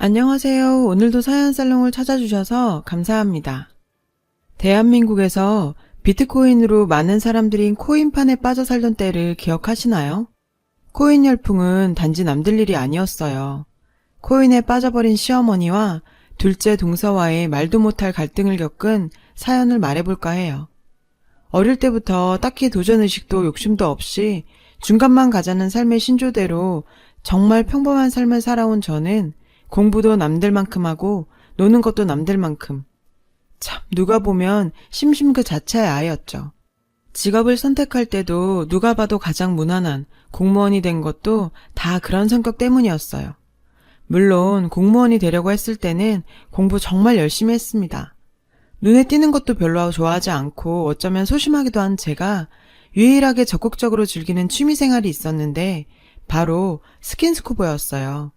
안녕하세요. 오늘도 사연살롱을 찾아주셔서 감사합니다. 대한민국에서 비트코인으로 많은 사람들이 코인판에 빠져 살던 때를 기억하시나요? 코인 열풍은 단지 남들 일이 아니었어요. 코인에 빠져버린 시어머니와 둘째 동서와의 말도 못할 갈등을 겪은 사연을 말해볼까 해요. 어릴 때부터 딱히 도전의식도 욕심도 없이 중간만 가자는 삶의 신조대로 정말 평범한 삶을 살아온 저는 공부도 남들만큼 하고 노는 것도 남들만큼. 참 누가 보면 심심 그 자체의 아이였죠. 직업을 선택할 때도 누가 봐도 가장 무난한 공무원이 된 것도 다 그런 성격 때문이었어요. 물론 공무원이 되려고 했을 때는 공부 정말 열심히 했습니다. 눈에 띄는 것도 별로 좋아하지 않고 어쩌면 소심하기도 한 제가 유일하게 적극적으로 즐기는 취미생활이 있었는데 바로 스킨스쿠버였어요.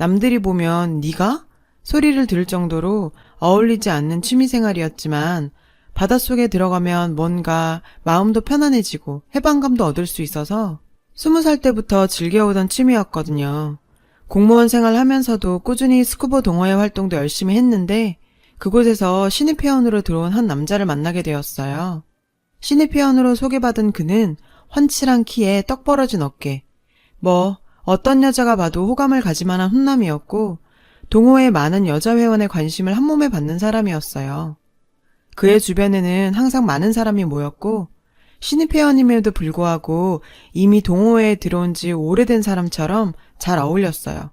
남들이 보면 네가? 소리를 들을 정도로 어울리지 않는 취미생활이었지만 바닷속에 들어가면 뭔가 마음도 편안해지고 해방감도 얻을 수 있어서 20살 때부터 즐겨오던 취미였거든요. 공무원 생활하면서도 꾸준히 스쿠버 동호회 활동도 열심히 했는데 그곳에서 신입회원으로 들어온 한 남자를 만나게 되었어요. 신입회원으로 소개받은 그는 훤칠한 키에 떡 벌어진 어깨, 어떤 여자가 봐도 호감을 가지만한 훈남이었고 동호회의 많은 여자 회원의 관심을 한몸에 받는 사람이었어요. 그의 주변에는 항상 많은 사람이 모였고 신입 회원임에도 불구하고 이미 동호회에 들어온 지 오래된 사람처럼 잘 어울렸어요.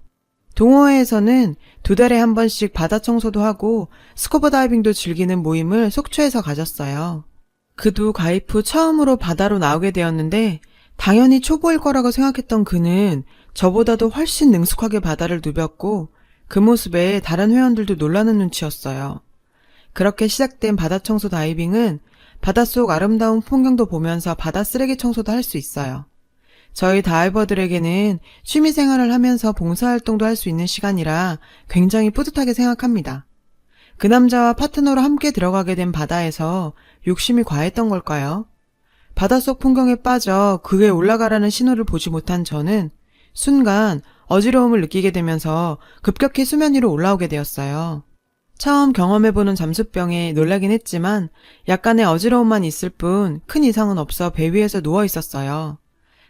동호회에서는 2달에 한 번씩 바다 청소도 하고 스쿠버 다이빙도 즐기는 모임을 속초에서 가졌어요. 그도 가입 후 처음으로 바다로 나오게 되었는데 당연히 초보일 거라고 생각했던 그는 저보다도 훨씬 능숙하게 바다를 누볐고 그 모습에 다른 회원들도 놀라는 눈치였어요. 그렇게 시작된 바다 청소 다이빙은 바닷속 아름다운 풍경도 보면서 바다 쓰레기 청소도 할 수 있어요. 저희 다이버들에게는 취미생활을 하면서 봉사활동도 할 수 있는 시간이라 굉장히 뿌듯하게 생각합니다. 그 남자와 파트너로 함께 들어가게 된 바다에서 욕심이 과했던 걸까요? 바닷속 풍경에 빠져 그에 올라가라는 신호를 보지 못한 저는 순간 어지러움을 느끼게 되면서 급격히 수면 위로 올라오게 되었어요. 처음 경험해보는 잠수병에 놀라긴 했지만 약간의 어지러움만 있을 뿐 큰 이상은 없어 배 위에서 누워 있었어요.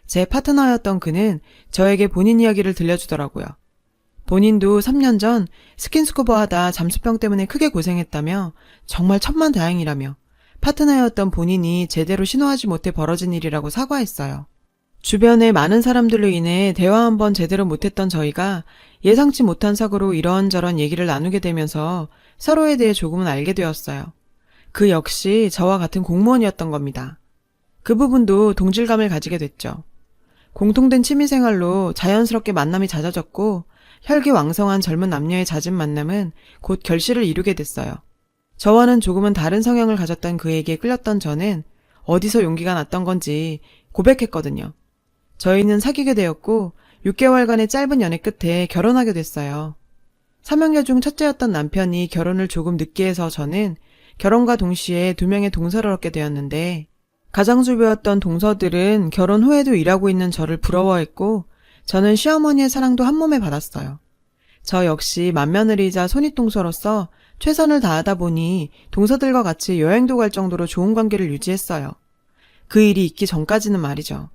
제 파트너였던 그는 저에게 본인 이야기를 들려주더라고요. 본인도 3년 전 스킨스쿠버 하다 잠수병 때문에 크게 고생했다며 정말 천만다행이라며 파트너였던 본인이 제대로 신호하지 못해 벌어진 일이라고 사과했어요. 주변에 많은 사람들로 인해 대화 한번 제대로 못했던 저희가 예상치 못한 사고로 이런저런 얘기를 나누게 되면서 서로에 대해 조금은 알게 되었어요. 그 역시 저와 같은 공무원이었던 겁니다. 그 부분도 동질감을 가지게 됐죠. 공통된 취미생활로 자연스럽게 만남이 잦아졌고 혈기왕성한 젊은 남녀의 잦은 만남은 곧 결실을 이루게 됐어요. 저와는 조금은 다른 성향을 가졌던 그에게 끌렸던 저는 어디서 용기가 났던 건지 고백했거든요. 저희는 사귀게 되었고 6개월간의 짧은 연애 끝에 결혼하게 됐어요. 3형제 중 첫째였던 남편이 결혼을 조금 늦게 해서 저는 결혼과 동시에 2명의 동서를 얻게 되었는데 가장주부였던 동서들은 결혼 후에도 일하고 있는 저를 부러워했고 저는 시어머니의 사랑도 한몸에 받았어요. 저 역시 맏며느리이자 손윗동서로서 최선을 다하다 보니 동서들과 같이 여행도 갈 정도로 좋은 관계를 유지했어요. 그 일이 있기 전까지는 말이죠.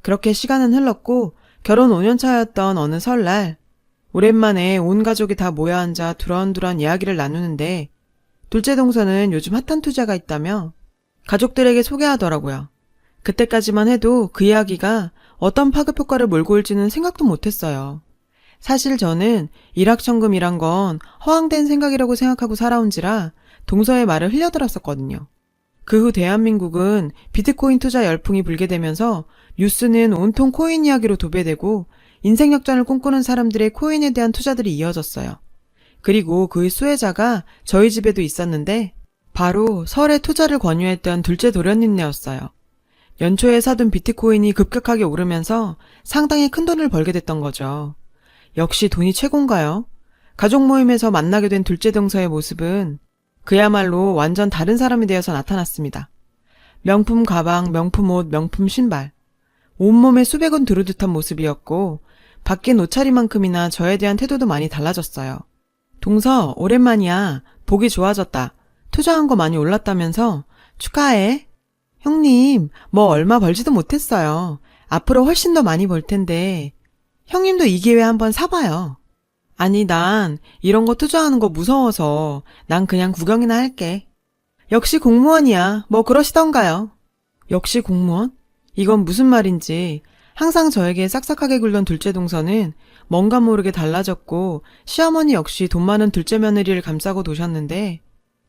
그렇게 시간은 흘렀고 결혼 5년 차였던 어느 설날 오랜만에 온 가족이 다 모여 앉아 두런두런 이야기를 나누는데 둘째 동서는 요즘 핫한 투자가 있다며 가족들에게 소개하더라고요. 그때까지만 해도 그 이야기가 어떤 파급 효과를 몰고 올지는 생각도 못했어요. 사실 저는 일확천금이란 건 허황된 생각이라고 생각하고 살아온지라 동서의 말을 흘려들었었거든요. 그 후 대한민국은 비트코인 투자 열풍이 불게 되면서 뉴스는 온통 코인 이야기로 도배되고 인생 역전을 꿈꾸는 사람들의 코인에 대한 투자들이 이어졌어요. 그리고 그의 수혜자가 저희 집에도 있었는데 바로 설에 투자를 권유했던 둘째 도련님네였어요. 연초에 사둔 비트코인이 급격하게 오르면서 상당히 큰 돈을 벌게 됐던 거죠. 역시 돈이 최고인가요? 가족 모임에서 만나게 된 둘째 동서의 모습은 그야말로 완전 다른 사람이 되어서 나타났습니다. 명품 가방, 명품 옷, 명품 신발. 온몸에 수백원 두르듯한 모습이었고 밖엔 옷차림만큼이나 저에 대한 태도도 많이 달라졌어요. 동서, 오랜만이야. 보기 좋아졌다. 투자한 거 많이 올랐다면서? 축하해. 형님, 뭐 얼마 벌지도 못했어요. 앞으로 훨씬 더 많이 벌 텐데. 형님도 이 기회에 한번 사봐요. 아니, 난 이런 거 투자하는 거 무서워서 난 그냥 구경이나 할게. 역시 공무원이야. 뭐 그러시던가요? 역시 공무원? 이건 무슨 말인지 항상 저에게 싹싹하게 굴던 둘째 동서는 뭔가 모르게 달라졌고 시어머니 역시 돈 많은 둘째 며느리를 감싸고 도셨는데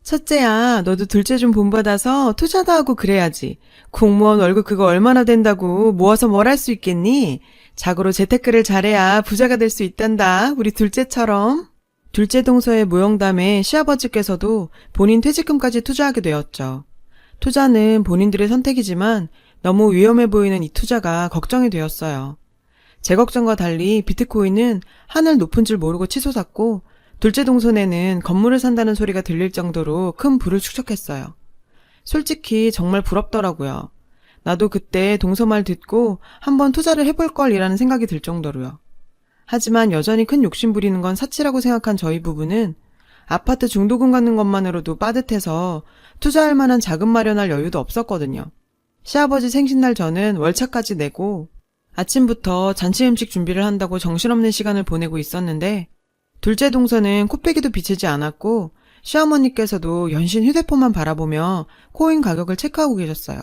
첫째야, 너도 둘째 좀 본받아서 투자도 하고 그래야지. 공무원 월급 그거 얼마나 된다고 모아서 뭘 할 수 있겠니? 자고로 재테크를 잘해야 부자가 될 수 있단다. 우리 둘째처럼. 둘째 동서의 무용담에 시아버지께서도 본인 퇴직금까지 투자하게 되었죠. 투자는 본인들의 선택이지만 너무 위험해 보이는 이 투자가 걱정이 되었어요. 제 걱정과 달리 비트코인은 하늘 높은 줄 모르고 치솟았고 둘째 동선에는 건물을 산다는 소리가 들릴 정도로 큰 부를 축적했어요. 솔직히 정말 부럽더라고요. 나도 그때 동서 말 듣고 한번 투자를 해볼 걸이라는 생각이 들 정도로요. 하지만 여전히 큰 욕심 부리는 건 사치라고 생각한 저희 부부는 아파트 중도금 갖는 것만으로도 빠듯해서 투자할 만한 자금 마련할 여유도 없었거든요. 시아버지 생신날 저는 월차까지 내고 아침부터 잔치 음식 준비를 한다고 정신없는 시간을 보내고 있었는데 둘째 동서는 코빼기도 비치지 않았고 시어머니께서도 연신 휴대폰만 바라보며 코인 가격을 체크하고 계셨어요.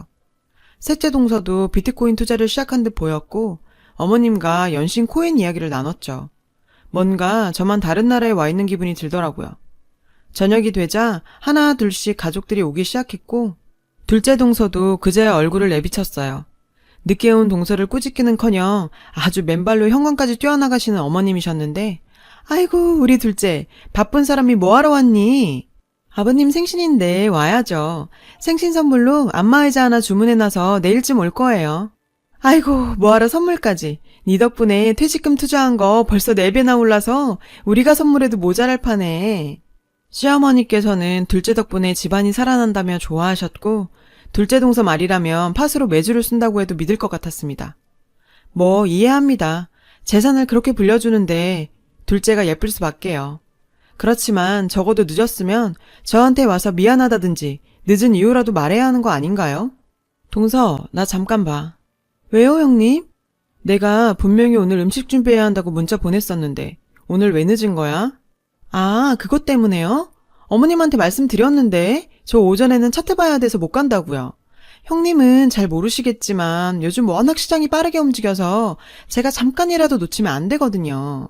셋째 동서도 비트코인 투자를 시작한 듯 보였고 어머님과 연신 코인 이야기를 나눴죠. 뭔가 저만 다른 나라에 와 있는 기분이 들더라고요. 저녁이 되자 하나 둘씩 가족들이 오기 시작했고 둘째 동서도 그제야 얼굴을 내비쳤어요. 늦게 온 동서를 꾸짖기는커녕 아주 맨발로 현관까지 뛰어나가시는 어머님이셨는데 아이고 우리 둘째 바쁜 사람이 뭐하러 왔니? 아버님 생신인데 와야죠. 생신 선물로 안마의자 하나 주문해놔서 내일쯤 올 거예요. 아이고 뭐하러 선물까지. 네 덕분에 퇴직금 투자한 거 벌써 4배나 올라서 우리가 선물해도 모자랄 판에. 시어머니께서는 둘째 덕분에 집안이 살아난다며 좋아하셨고 둘째 동서 말이라면 팥으로 매주를 쓴다고 해도 믿을 것 같았습니다. 뭐 이해합니다. 재산을 그렇게 불려주는데 둘째가 예쁠 수밖에요. 그렇지만 적어도 늦었으면 저한테 와서 미안하다든지 늦은 이유라도 말해야 하는 거 아닌가요? 동서, 나 잠깐 봐. 왜요, 형님? 내가 분명히 오늘 음식 준비해야 한다고 문자 보냈었는데 오늘 왜 늦은 거야? 아, 그것 때문에요? 어머님한테 말씀드렸는데 저 오전에는 차트 봐야 돼서 못 간다고요. 형님은 잘 모르시겠지만 요즘 워낙 시장이 빠르게 움직여서 제가 잠깐이라도 놓치면 안 되거든요.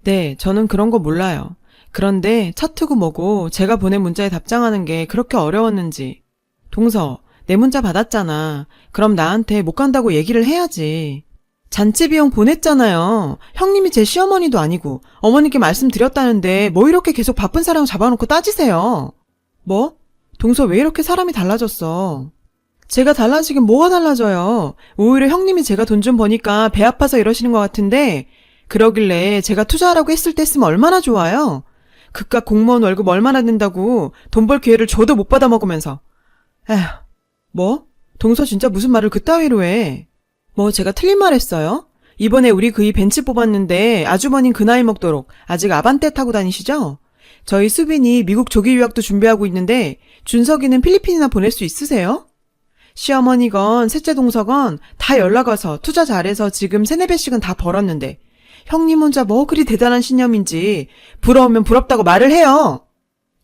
네, 저는 그런 거 몰라요. 그런데 차트고 뭐고 제가 보낸 문자에 답장하는 게 그렇게 어려웠는지. 동서, 내 문자 받았잖아. 그럼 나한테 못 간다고 얘기를 해야지. 잔치 비용 보냈잖아요. 형님이 제 시어머니도 아니고 어머니께 말씀드렸다는데 뭐 이렇게 계속 바쁜 사람 잡아놓고 따지세요. 뭐? 동서 왜 이렇게 사람이 달라졌어? 제가 달라지긴 뭐가 달라져요. 오히려 형님이 제가 돈 좀 버니까 배 아파서 이러시는 것 같은데 그러길래 제가 투자하라고 했을 때 쓰면 얼마나 좋아요. 그깟 공무원 월급 얼마나 된다고 돈 벌 기회를 줘도 못 받아먹으면서. 에휴, 뭐? 동서 진짜 무슨 말을 그따위로 해. 뭐 제가 틀린 말 했어요? 이번에 우리 그이 벤츠 뽑았는데 아주버님 그 나이 먹도록 아직 아반떼 타고 다니시죠? 저희 수빈이 미국 조기 유학도 준비하고 있는데 준석이는 필리핀이나 보낼 수 있으세요? 시어머니건 셋째 동서건 다 연락 와서 투자 잘해서 지금 3-4배씩은 다 벌었는데 형님 혼자 뭐 그리 대단한 신념인지 부러우면 부럽다고 말을 해요.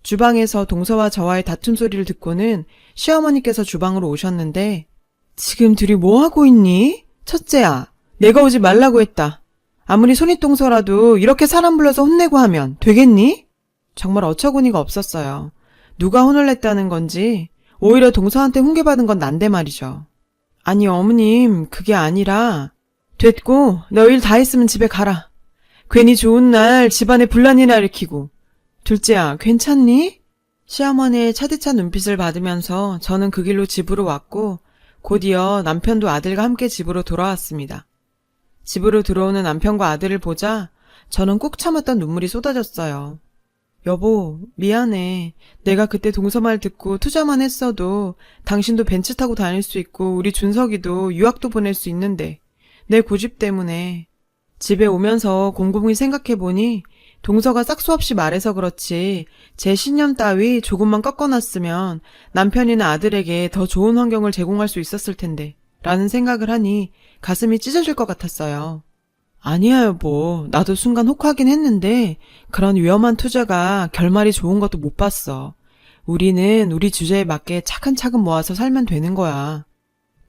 주방에서 동서와 저와의 다툼 소리를 듣고는 시어머니께서 주방으로 오셨는데 지금 둘이 뭐 하고 있니? 첫째야, 내가 오지 말라고 했다. 아무리 손윗동서라도 이렇게 사람 불러서 혼내고 하면 되겠니? 정말 어처구니가 없었어요. 누가 혼을 냈다는 건지 오히려 동서한테 훈계받은 건 난데 말이죠. 아니 어머님 그게 아니라 됐고 너 일 다 했으면 집에 가라. 괜히 좋은 날 집안에 분란이나 일으키고. 둘째야 괜찮니? 시어머니의 차디찬 눈빛을 받으면서 저는 그 길로 집으로 왔고 곧이어 남편도 아들과 함께 집으로 돌아왔습니다. 집으로 들어오는 남편과 아들을 보자 저는 꾹 참았던 눈물이 쏟아졌어요. 여보, 미안해. 내가 그때 동서 말 듣고 투자만 했어도 당신도 벤츠 타고 다닐 수 있고 우리 준석이도 유학도 보낼 수 있는데 내 고집 때문에. 집에 오면서 곰곰이 생각해보니 동서가 싹수 없이 말해서 그렇지 제 신념 따위 조금만 꺾어놨으면 남편이나 아들에게 더 좋은 환경을 제공할 수 있었을 텐데 라는 생각을 하니 가슴이 찢어질 것 같았어요. 아니야 여보, 나도 순간 혹하긴 했는데 그런 위험한 투자가 결말이 좋은 것도 못 봤어. 우리는 우리 주제에 맞게 차근차근 모아서 살면 되는 거야.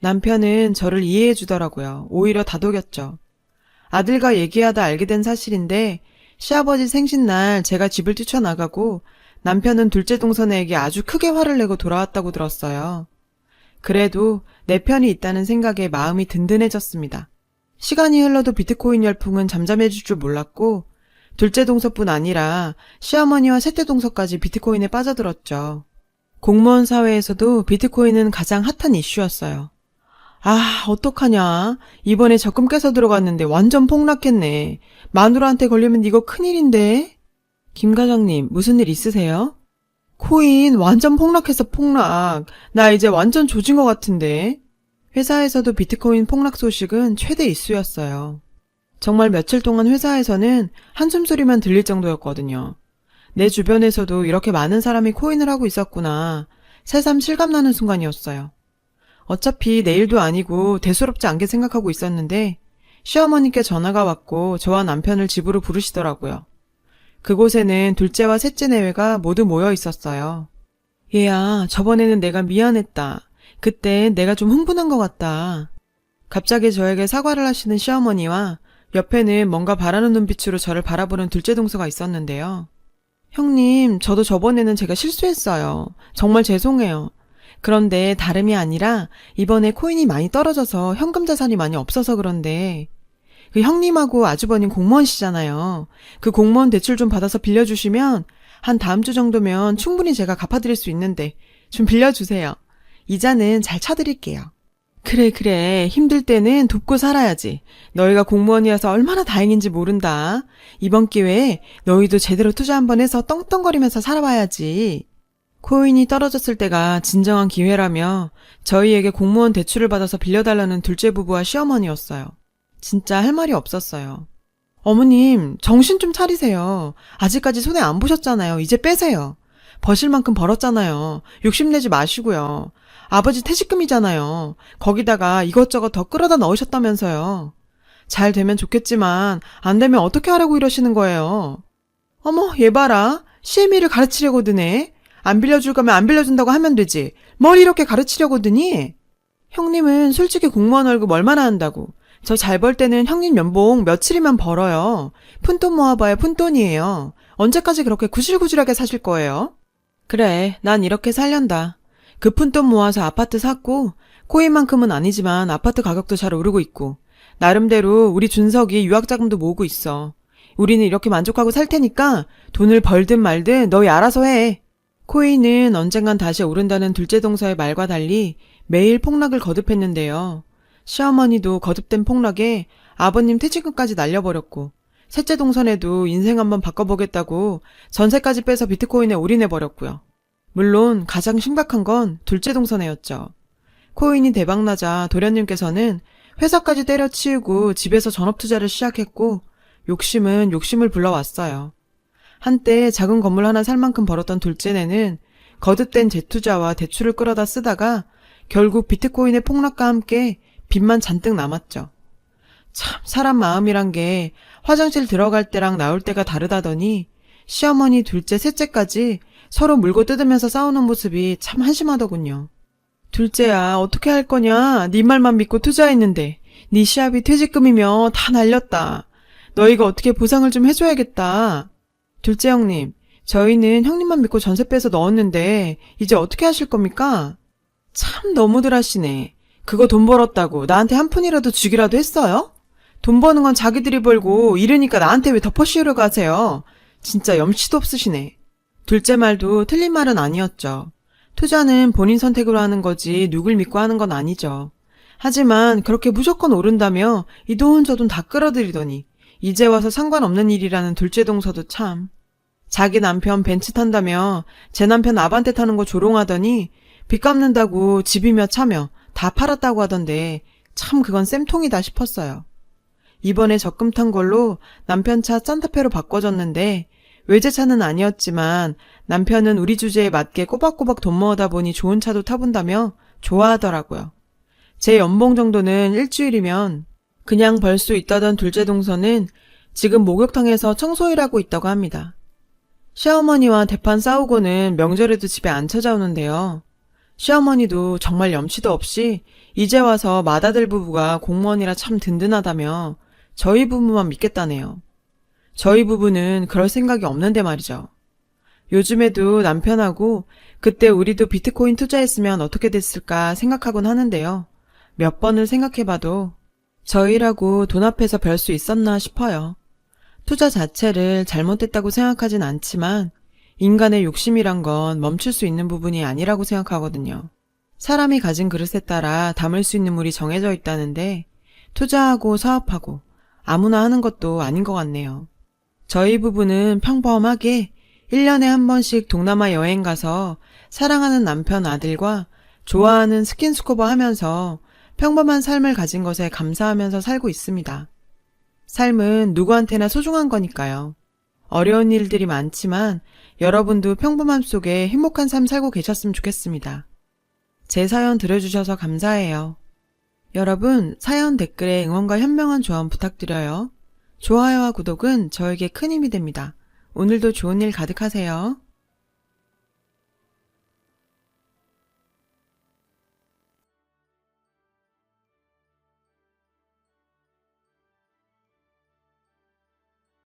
남편은 저를 이해해 주더라고요. 오히려 다독였죠. 아들과 얘기하다 알게 된 사실인데 시아버지 생신날 제가 집을 뛰쳐나가고 남편은 둘째 동서네에게 아주 크게 화를 내고 돌아왔다고 들었어요. 그래도 내 편이 있다는 생각에 마음이 든든해졌습니다. 시간이 흘러도 비트코인 열풍은 잠잠해질 줄 몰랐고 둘째 동서뿐 아니라 시어머니와 셋째 동서까지 비트코인에 빠져들었죠. 공무원 사회에서도 비트코인은 가장 핫한 이슈였어요. 아, 어떡하냐. 이번에 적금 깨서 들어갔는데 완전 폭락했네. 마누라한테 걸리면 이거 큰일인데. 김 과장님, 무슨 일 있으세요? 코인 완전 폭락해서 폭락. 나 이제 완전 조진 것 같은데. 회사에서도 비트코인 폭락 소식은 최대 이슈였어요. 정말 며칠 동안 회사에서는 한숨 소리만 들릴 정도였거든요. 내 주변에서도 이렇게 많은 사람이 코인을 하고 있었구나. 새삼 실감나는 순간이었어요. 어차피 내일도 아니고 대수롭지 않게 생각하고 있었는데 시어머니께 전화가 왔고 저와 남편을 집으로 부르시더라고요. 그곳에는 둘째와 셋째 내외가 모두 모여 있었어요. 얘야, 저번에는 내가 미안했다. 그때 내가 좀 흥분한 것 같다. 갑자기 저에게 사과를 하시는 시어머니와 옆에는 뭔가 바라는 눈빛으로 저를 바라보는 둘째 동서가 있었는데요. 형님, 저도 저번에는 제가 실수했어요. 정말 죄송해요. 그런데 다름이 아니라 이번에 코인이 많이 떨어져서 현금 자산이 많이 없어서 그런데 그 형님하고 아주버님 공무원이시잖아요. 그 공무원 대출 좀 받아서 빌려주시면 한 다음 주 정도면 충분히 제가 갚아드릴 수 있는데 좀 빌려주세요. 이자는 잘 쳐드릴게요. 그래. 힘들 때는 돕고 살아야지. 너희가 공무원이어서 얼마나 다행인지 모른다. 이번 기회에 너희도 제대로 투자 한번 해서 떵떵거리면서 살아봐야지. 코인이 떨어졌을 때가 진정한 기회라며 저희에게 공무원 대출을 받아서 빌려달라는 둘째 부부와 시어머니였어요. 진짜 할 말이 없었어요. 어머님, 정신 좀 차리세요. 아직까지 손해 안 보셨잖아요. 이제 빼세요. 버실 만큼 벌었잖아요. 욕심내지 마시고요. 아버지 퇴직금이잖아요. 거기다가 이것저것 더 끌어다 넣으셨다면서요. 잘 되면 좋겠지만 안 되면 어떻게 하라고 이러시는 거예요. 어머, 얘 봐라. CME를 가르치려고 드네. 안 빌려줄 거면 안 빌려준다고 하면 되지. 뭘 이렇게 가르치려고 드니? 형님은 솔직히 공무원 월급 얼마나 한다고. 저 잘 벌 때는 형님 연봉 며칠이면 벌어요. 푼돈 모아봐야 푼돈이에요. 언제까지 그렇게 구실구실하게 사실 거예요? 그래, 난 이렇게 살련다. 그 푼돈 모아서 아파트 샀고 코인만큼은 아니지만 아파트 가격도 잘 오르고 있고 나름대로 우리 준석이 유학자금도 모으고 있어. 우리는 이렇게 만족하고 살 테니까 돈을 벌든 말든 너희 알아서 해. 코인은 언젠간 다시 오른다는 둘째 동서의 말과 달리 매일 폭락을 거듭했는데요. 시어머니도 거듭된 폭락에 아버님 퇴직금까지 날려버렸고 셋째 동선에도 인생 한번 바꿔보겠다고 전세까지 빼서 비트코인에 올인해버렸고요. 물론 가장 심각한 건 둘째 동선애였죠. 코인이 대박나자 도련님께서는 회사까지 때려치우고 집에서 전업투자를 시작했고 욕심은 욕심을 불러왔어요. 한때 작은 건물 하나 살 만큼 벌었던 둘째네는 거듭된 재투자와 대출을 끌어다 쓰다가 결국 비트코인의 폭락과 함께 빚만 잔뜩 남았죠. 참 사람 마음이란 게 화장실 들어갈 때랑 나올 때가 다르다더니 시어머니 둘째 셋째까지 서로 물고 뜯으면서 싸우는 모습이 참 한심하더군요. 둘째야, 어떻게 할 거냐? 네 말만 믿고 투자했는데 네 시합이 퇴직금이며 다 날렸다. 너희가 어떻게 보상을 좀 해줘야겠다. 둘째 형님, 저희는 형님만 믿고 전세 빼서 넣었는데 이제 어떻게 하실 겁니까? 참 너무들 하시네. 그거 돈 벌었다고 나한테 한 푼이라도 주기라도 했어요? 돈 버는 건 자기들이 벌고 잃으니까 나한테 왜 덮어씌우려고 하세요? 진짜 염치도 없으시네. 둘째 말도 틀린 말은 아니었죠. 투자는 본인 선택으로 하는 거지 누굴 믿고 하는 건 아니죠. 하지만 그렇게 무조건 오른다며 이 돈 저 돈 다 끌어들이더니 이제 와서 상관없는 일이라는 둘째 동서도 참. 자기 남편 벤츠 탄다며 제 남편 아반떼 타는 거 조롱하더니 빚 갚는다고 집이며 차며 다 팔았다고 하던데 참 그건 쌤통이다 싶었어요. 이번에 적금 탄 걸로 남편 차 산타페로 바꿔줬는데 외제차는 아니었지만 남편은 우리 주제에 맞게 꼬박꼬박 돈 모으다 보니 좋은 차도 타본다며 좋아하더라고요. 제 연봉 정도는 일주일이면 그냥 벌 수 있다던 둘째 동서는 지금 목욕탕에서 청소일하고 있다고 합니다. 시어머니와 대판 싸우고는 명절에도 집에 안 찾아오는데요. 시어머니도 정말 염치도 없이 이제 와서 맏아들 부부가 공무원이라 참 든든하다며 저희 부부만 믿겠다네요. 저희 부부는 그럴 생각이 없는데 말이죠. 요즘에도 남편하고 그때 우리도 비트코인 투자했으면 어떻게 됐을까 생각하곤 하는데요. 몇 번을 생각해봐도 저희라고 돈 앞에서 별 수 있었나 싶어요. 투자 자체를 잘못됐다고 생각하진 않지만 인간의 욕심이란 건 멈출 수 있는 부분이 아니라고 생각하거든요. 사람이 가진 그릇에 따라 담을 수 있는 물이 정해져 있다는데 투자하고 사업하고 아무나 하는 것도 아닌 것 같네요. 저희 부부는 평범하게 1년에 한 번씩 동남아 여행 가서 사랑하는 남편 아들과 좋아하는 스킨스쿠버 하면서 평범한 삶을 가진 것에 감사하면서 살고 있습니다. 삶은 누구한테나 소중한 거니까요. 어려운 일들이 많지만 여러분도 평범함 속에 행복한 삶 살고 계셨으면 좋겠습니다. 제 사연 들어주셔서 감사해요. 여러분, 사연 댓글에 응원과 현명한 조언 부탁드려요. 좋아요와 구독은 저에게 큰 힘이 됩니다. 오늘도 좋은 일 가득하세요.